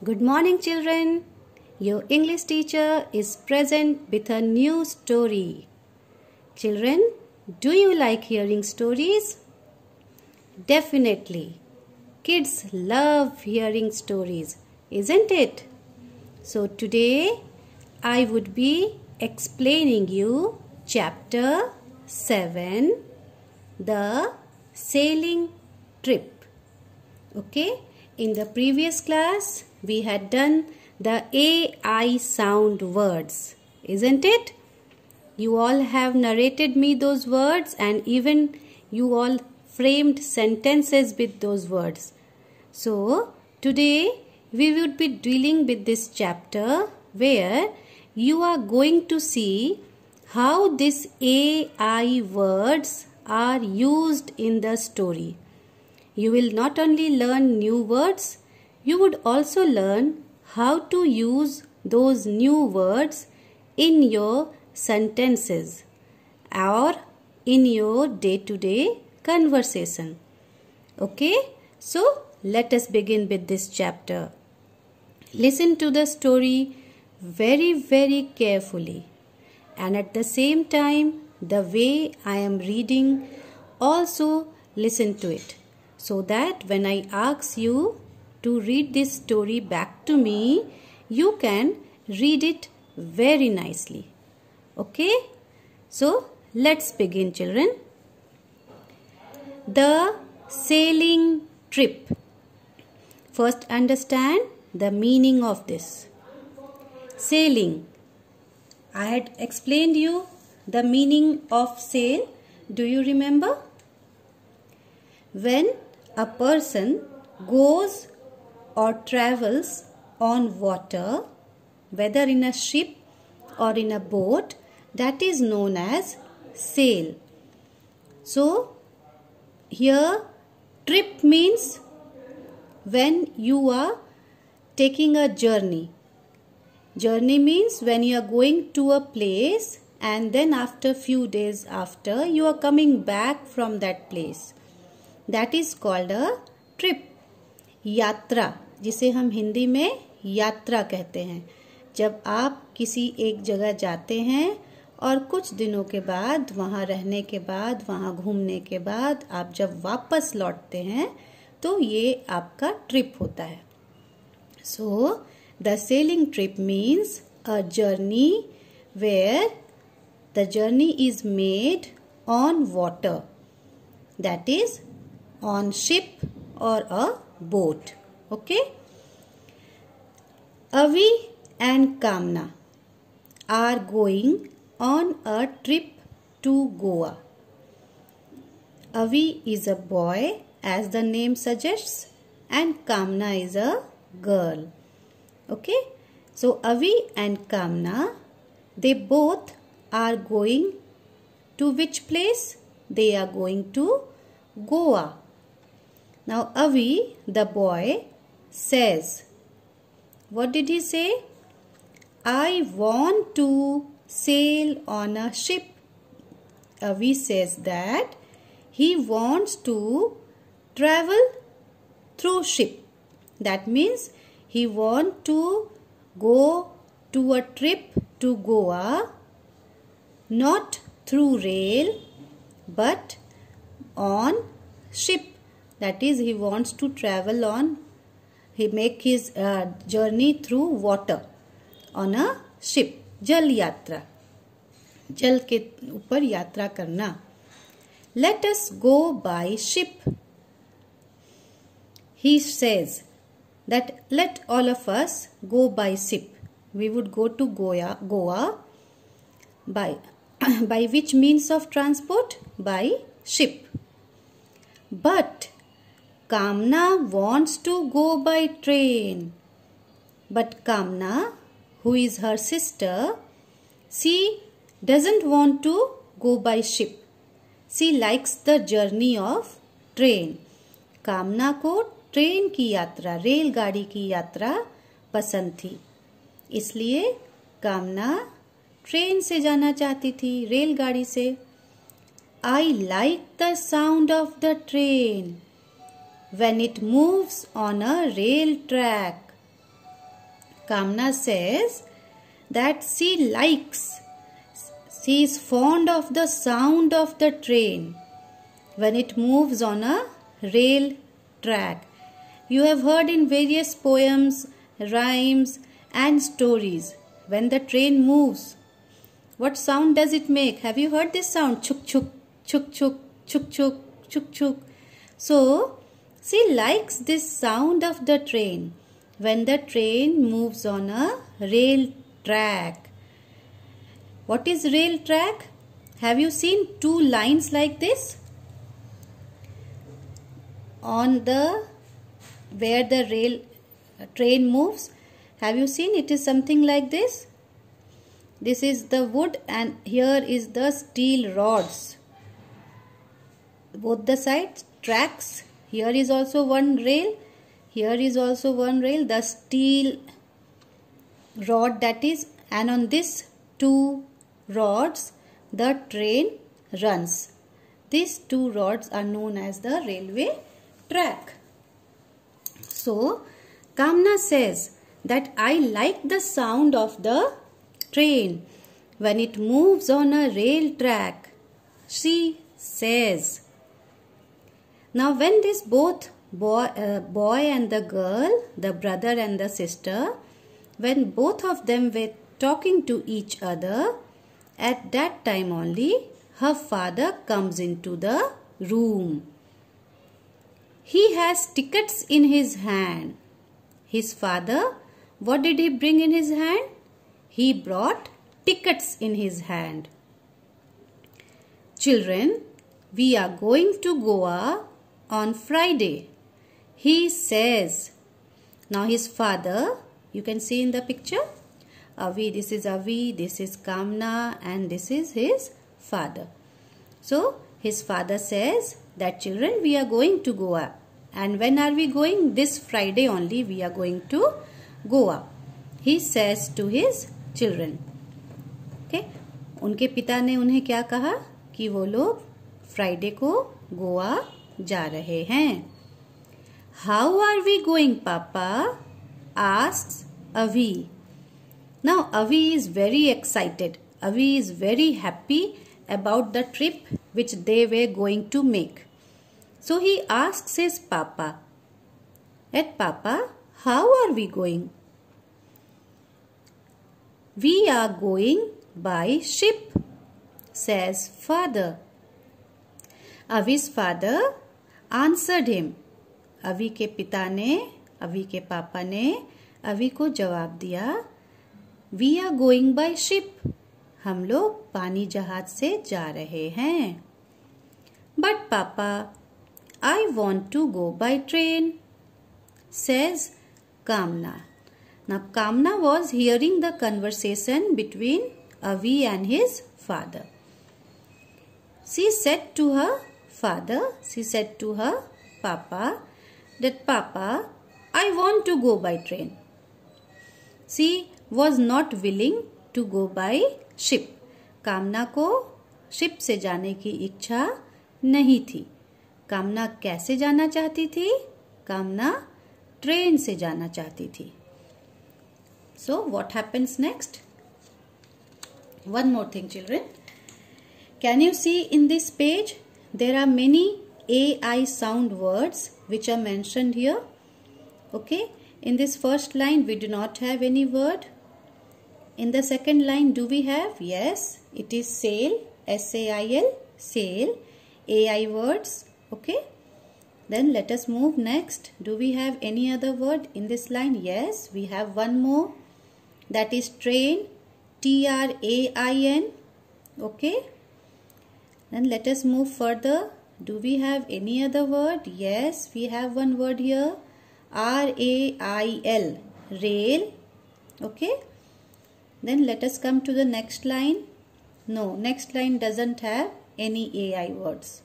Good morning, children. Your English teacher is present with a new story. Children, do you like hearing stories? Definitely. Kids love hearing stories, isn't it? So today I would be explaining you chapter 7, the sailing trip. Okay? In the previous class, we had done the AI sound words, isn't it? You all have narrated me those words and even you all framed sentences with those words. So, today we would be dealing with this chapter where you are going to see how these AI words are used in the story. You will not only learn new words, you would also learn how to use those new words in your sentences or in your day-to-day conversation. Okay? So, let us begin with this chapter. Listen to the story very carefully, and at the same time, the way I am reading, also listen to it, so that when I ask you to read this story back to me, you can read it very nicely. Okay? So, let's begin, children. The sailing trip. First, understand the meaning of this. Sailing. I had explained you the meaning of sail. Do you remember? When a person goes or travels on water, whether in a ship or in a boat, that is known as sail. So, here trip means when you are taking a journey. Journey means when you are going to a place and then after few days after you are coming back from that place. That is called a trip. यात्रा, जिसे हम हिंदी में यात्रा कहते हैं, जब आप किसी एक जगह जाते हैं और कुछ दिनों के बाद वहाँ रहने के बाद, वहाँ घूमने के बाद आप जब वापस लौटते हैं तो ये आपका ट्रिप होता है. So the sailing trip means a journey where the journey is made on water, that is on ship or a boat. Okay? Avi and Kamna are going on a trip to Goa. Avi is a boy, as the name suggests, and Kamna is a girl. Okay? So Avi and Kamna, they both are going to which place? They are going to Goa. Now Avi, the boy, says, what did he say? I want to sail on a ship. Avi says that he wants to travel through ship. That means he wants to go to a trip to Goa, not through rail but on ship. That is, he wants to travel on, he make his journey through water on a ship. जल यात्रा, जल के ऊपर यात्रा करना. Let us go by ship. He says that let all of us go by ship. We would go to Goa by by which means of transport? By ship. But Kamna wants to go by train. But Kamna, who is her sister, she doesn't want to go by ship. She likes the journey of train. कामना को train की यात्रा, रेलगाड़ी की यात्रा पसंद थी. इसलिए कामना ट्रेन से जाना चाहती थी, रेलगाड़ी से. I like the sound of the train when it moves on a rail track. Kamna says that she is fond of the sound of the train when it moves on a rail track. You have heard in various poems, rhymes and stories, when the train moves, what sound does it make? Have you heard this sound? Chuk chuk, chuk chuk, chuk chuk, chuk chuk. So, she likes this sound of the train when the train moves on a rail track. What is rail track? Have you seen two lines like this? On the where the train moves, have you seen? It is something like this. This is the wood and here is the steel rods. Both the sides tracks. Here is also one rail. Here is also one rail. The steel rod that is, and on this two rods the train runs. These two rods are known as the railway track. So, Kamna says that I like the sound of the train when it moves on a rail track. She says. Now, when this both boy and the girl, the brother and the sister, when both of them were talking to each other, at that time only her father comes into the room. He has tickets in his hand. His father, what did he bring in his hand? He brought tickets in his hand. Children, we are going to Goa on Friday, he says. Now his father, you can see in the picture, Avi, this is Kamna, and this is his father. So his father says that children, we are going to Goa. And when are we going? This Friday only we are going to Goa. He says to his children. Okay? उनके पिता ने उन्हें क्या कहा कि वो लोग Friday को गोवा जा रहे हैं. How are we going, Papa? Asks Avi. Now Avi is very excited. Avi is very happy about the trip which they were going to make. So he asks his Papa, Papa, how are we going? We are going by ship, says father. Avi's father answered him. Avi के पिता ने, Avi के पापा ने Avi को जवाब दिया, We are going by ship. हम लोग पानी जहाज से जा रहे हैं. But Papa, I want to go by train, says Kamna. Now Kamna was hearing the conversation between Avi and his father. She said to her Papa, that Papa, I want to go by train. She was not willing to go by ship. कामना को ship से जाने की इच्छा नहीं थी. कामना कैसे जाना चाहती थी? कामना ट्रेन से जाना चाहती थी. So what happens next? One more thing, children. Can you see in this page? There are many AI sound words which are mentioned here. Okay. In this first line, we do not have any word. In the second line, do we have? Yes, it is sail, S-A-I-L, sail, AI words. Okay. Then let us move next. Do we have any other word in this line? Yes, we have one more. That is train, T-R-A-I-N. Okay. Then let us move further. Do we have any other word? Yes, we have one word here. R-A-I-L, rail. Okay. Then let us come to the next line. No, next line doesn't have any AI words.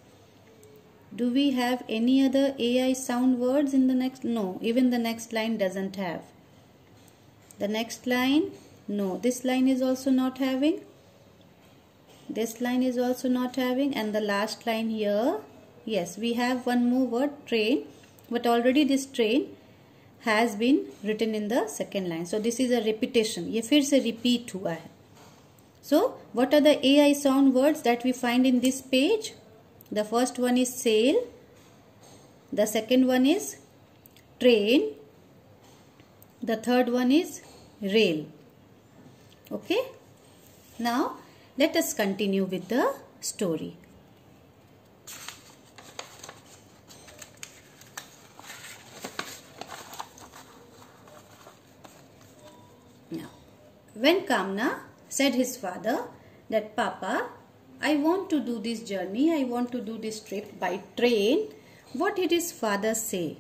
Do we have any other AI sound words in the next? No, even the next line doesn't have. The next line, no, this line is also not having. This line is also not having, and the last line here, yes, we have one more word, train, but already this train has been written in the second line. So this is a repetition. ये फिर से repeat हुआ है. So what are the AI sound words that we find in this page? The first one is sail. The second one is train. The third one is rail. Okay. Now let us continue with the story. Now, when Kamna said his father that Papa, I want to do this journey, I want to do this trip by train, what did his father say?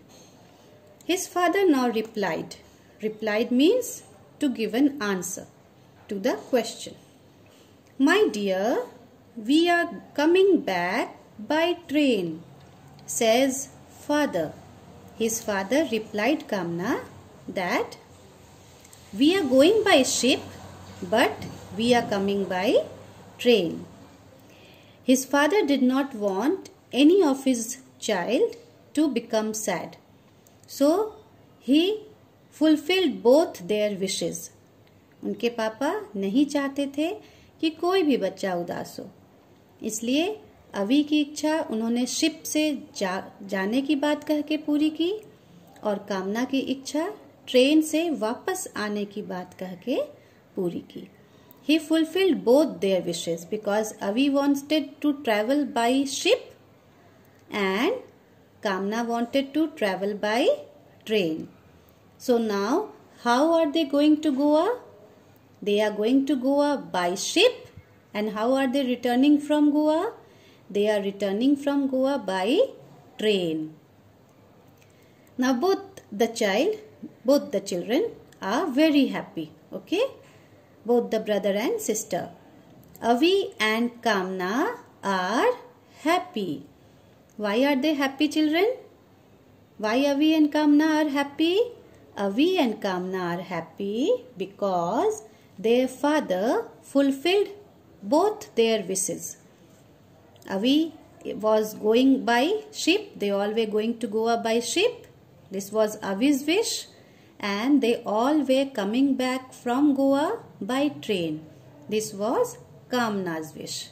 His father now replied. Replied means to give an answer to the question. My dear, we are coming back by train, says father. His father replied Kamna that we are going by ship, but we are coming by train. His father did not want any of his child to become sad. So he fulfilled both their wishes. उनके पापा नहीं चाहते थे कि कोई भी बच्चा उदास हो, इसलिए अवी की इच्छा उन्होंने शिप से जाने की बात कह के पूरी की और कामना की इच्छा ट्रेन से वापस आने की बात कह के पूरी की. He fulfilled both their wishes because Avi wanted to travel by ship and Kamna wanted to travel by train. So now, how are they going to Goa? They are going to Goa by ship. And how are they returning from Goa? They are returning from Goa by train. Now both the children are very happy. Okay? Both the brother and sister. Avi and Kamna are happy. Why are they happy, children? Why Avi and Kamna are happy? Avi and Kamna are happy because their father fulfilled both their wishes. Avi was going by ship. They all were going to Goa by ship. This was Avi's wish. And they all were coming back from Goa by train. This was Kamna's wish.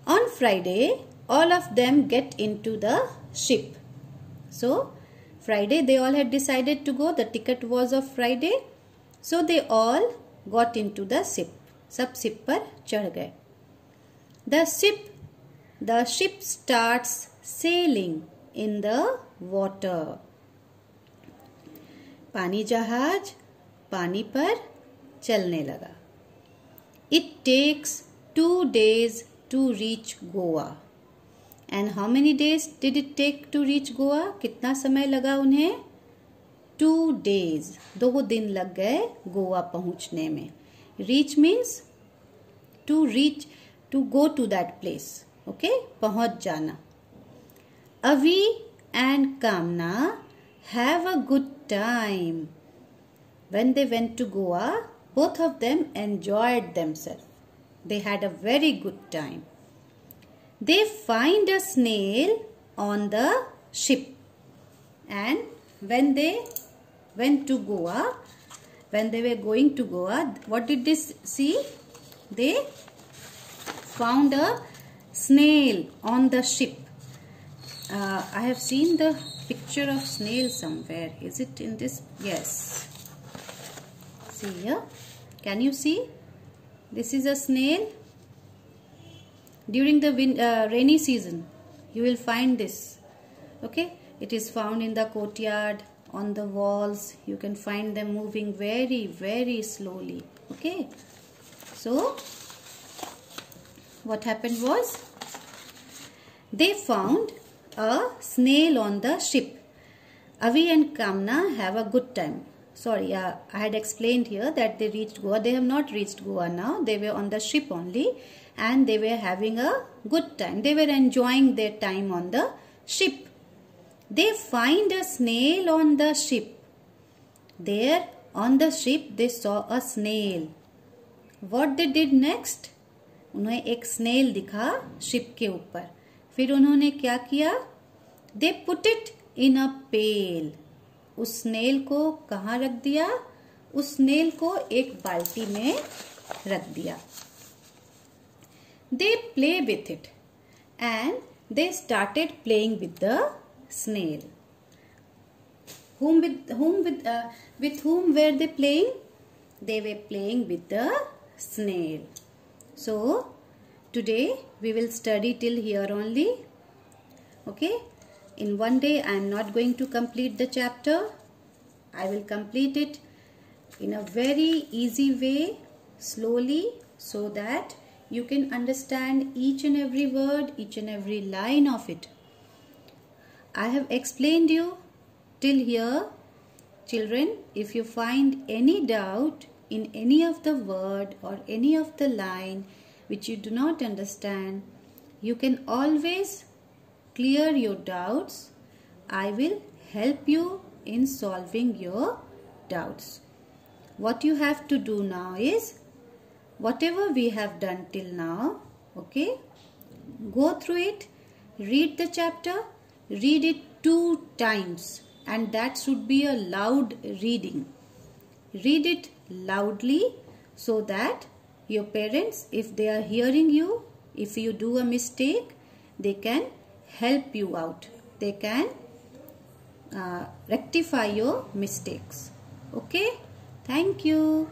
On Friday, all of them get into the ship. So, Friday they all had decided to go. The ticket was of Friday. So, they all got into the ship. सब ship पर चढ़ गए. The ship starts sailing in the water. पानी जहाज पानी पर चलने लगा. It takes 2 days to reach Goa. And how many days did it take to reach Goa? कितना समय लगा उन्हें? 2 days. 2 दिन लग गए गोवा पहुंचने में. Reach means to go to that place. Okay? पहुंच जाना. Avi and Kamna have a good time. When they went to Goa, both of them enjoyed themselves. They had a very good time. They find a snail on the ship. And when they went to Goa, when they were going to Goa, what did they see? They found a snail on the ship. I have seen the picture of snail somewhere. Is it in this? Yes. See here. Can you see? This is a snail. During the rainy season, you will find this. Okay. It is found in the courtyard, on the walls. You can find them moving very, very slowly. Okay. So, what happened was, they found a snail on the ship. Avi and Kamna have a good time. Sorry, I had explained here that they reached Goa. They have not reached Goa now. They were on the ship only and they were having a good time. They were enjoying their time on the ship. They find a snail on the ship. There on the ship they saw a snail. What they did next? उन्हें एक snail दिखा ship के ऊपर. फिर उन्होंने क्या किया? They put it in a pail. उस स्नेल को कहाँ रख दिया? उस स्नेल को एक बाल्टी में रख दिया. They play with it and they started playing with the snail. With whom were they playing? They were playing with the snail. So today we will study till here only. Okay. In one day I am not going to complete the chapter. I will complete it in a very easy way, slowly, so that you can understand each and every word, each and every line of it. I have explained you till here. Children, if you find any doubt in any of the word or any of the line which you do not understand, you can always clear your doubts. I will help you in solving your doubts. What you have to do now is, whatever we have done till now, okay, go through it, read the chapter, read it 2 times, and that should be a loud reading. Read it loudly so that your parents, if they are hearing you, if you do a mistake, they can help you out. They can rectify your mistakes. Okay? Thank you.